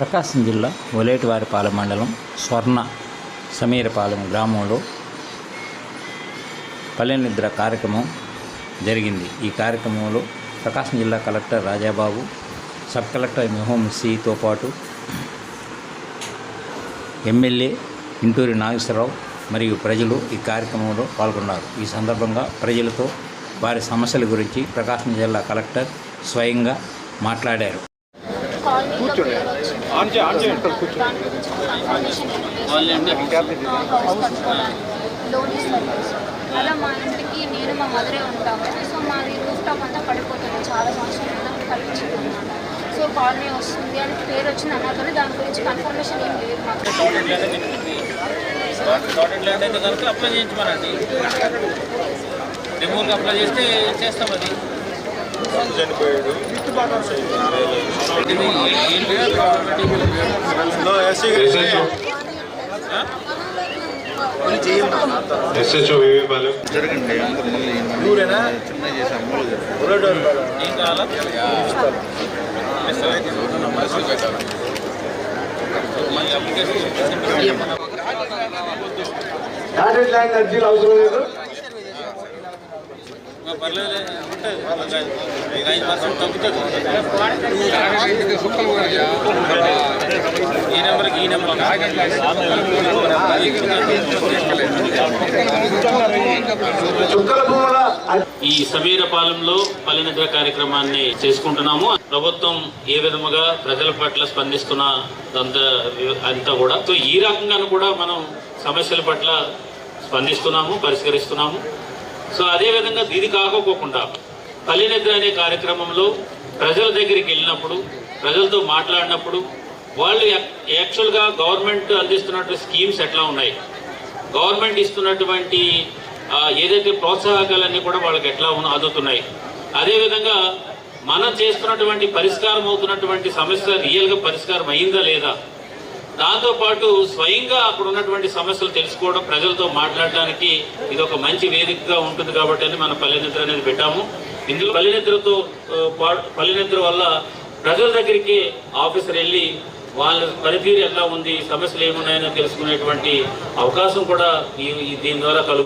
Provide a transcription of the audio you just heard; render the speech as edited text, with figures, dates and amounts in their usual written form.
ప్రకాశం జిల్లా ఒలేటివారిపాలెం మండలం స్వర్ణ సమీరపాలెం గ్రామంలో పల్లె నిద్ర కార్యక్రమం జరిగింది. ఈ కార్యక్రమంలో ప్రకాశం జిల్లా కలెక్టర్ రాజాబాబు, సబ్ కలెక్టర్ మెహూమ్ సితో పాటు ఎమ్మెల్యే ఇంటూరి నాగేశ్వరరావు మరియు ప్రజలు ఈ కార్యక్రమంలో పాల్గొన్నారు. ఈ సందర్భంగా ప్రజలతో వారి సమస్యల గురించి ప్రకాశం జిల్లా కలెక్టర్ స్వయంగా మాట్లాడారు. అలా మా ఇంటికి నేను మా మదరే ఉంటాము. సో మాది రూఫ్ టాప్ అంతా పడిపోతుంది. చాలా సంవత్సరాలు కల్పించింది అన్నమాట. సో కాలనీ వస్తుంది అని పేరు వచ్చింది అన్నారు, కానీ దాని గురించి కన్ఫర్మేషన్ ఏం లేదు మాకు. అప్లై చేయించమనండి, రిమూవ్కి అప్లై చేస్తే చేస్తాం. అది చనిపోయాడు SHO వివేపాలెం జరగండి. చిన్న చేసి అమ్మలు ఏం కావాలా అర్జీలు అవసరం లేదు. పర్లేదు, ఉంటుంది. 5% తగ్గుతుంది. ఈ నెంబర్కి ఈ నెంబర్ ఈ సమీరపాలెంలో పల్లె నిద్ర కార్యక్రమాన్ని చేసుకుంటున్నాము. ప్రభుత్వం ఏ విధముగా ప్రజల పట్ల స్పందిస్తున్న అంతా కూడా, సో ఈ రకంగాను కూడా మనం సమస్యల పట్ల స్పందిస్తున్నాము, పరిష్కరిస్తున్నాము. సో అదేవిధంగా ఇది కాకపోకుండా పల్లె నిద్ర అనే కార్యక్రమంలో ప్రజల దగ్గరికి వెళ్ళినప్పుడు, ప్రజలతో మాట్లాడినప్పుడు వాళ్ళు యాక్చువల్గా గవర్నమెంట్ అందిస్తున్నటువంటి స్కీమ్స్ ఎట్లా ఉన్నాయి, గవర్నమెంట్ ఇస్తున్నటువంటి ఏదైతే ప్రోత్సాహకాలన్నీ కూడా వాళ్ళకి ఎట్లా అందుతున్నాయి, అదేవిధంగా మనం చేస్తున్నటువంటి పరిష్కారం అవుతున్నటువంటి సమస్య రియల్గా పరిష్కారం అయిందా లేదా, దాంతోపాటు స్వయంగా అక్కడ ఉన్నటువంటి సమస్యలు తెలుసుకోవడం, ప్రజలతో మాట్లాడడానికి ఇది ఒక మంచి వేదికగా ఉంటుంది కాబట్టి అని మన పల్లె నిద్ర అనేది పెట్టాము. ఇందులో పల్లె నిద్ర వల్ల ప్రజల దగ్గరికి ఆఫీసర్ వెళ్ళి వాళ్ళ పనితీరు ఎలా ఉంది, సమస్యలు ఏమున్నాయని తెలుసుకునేటువంటి అవకాశం కూడా దీని ద్వారా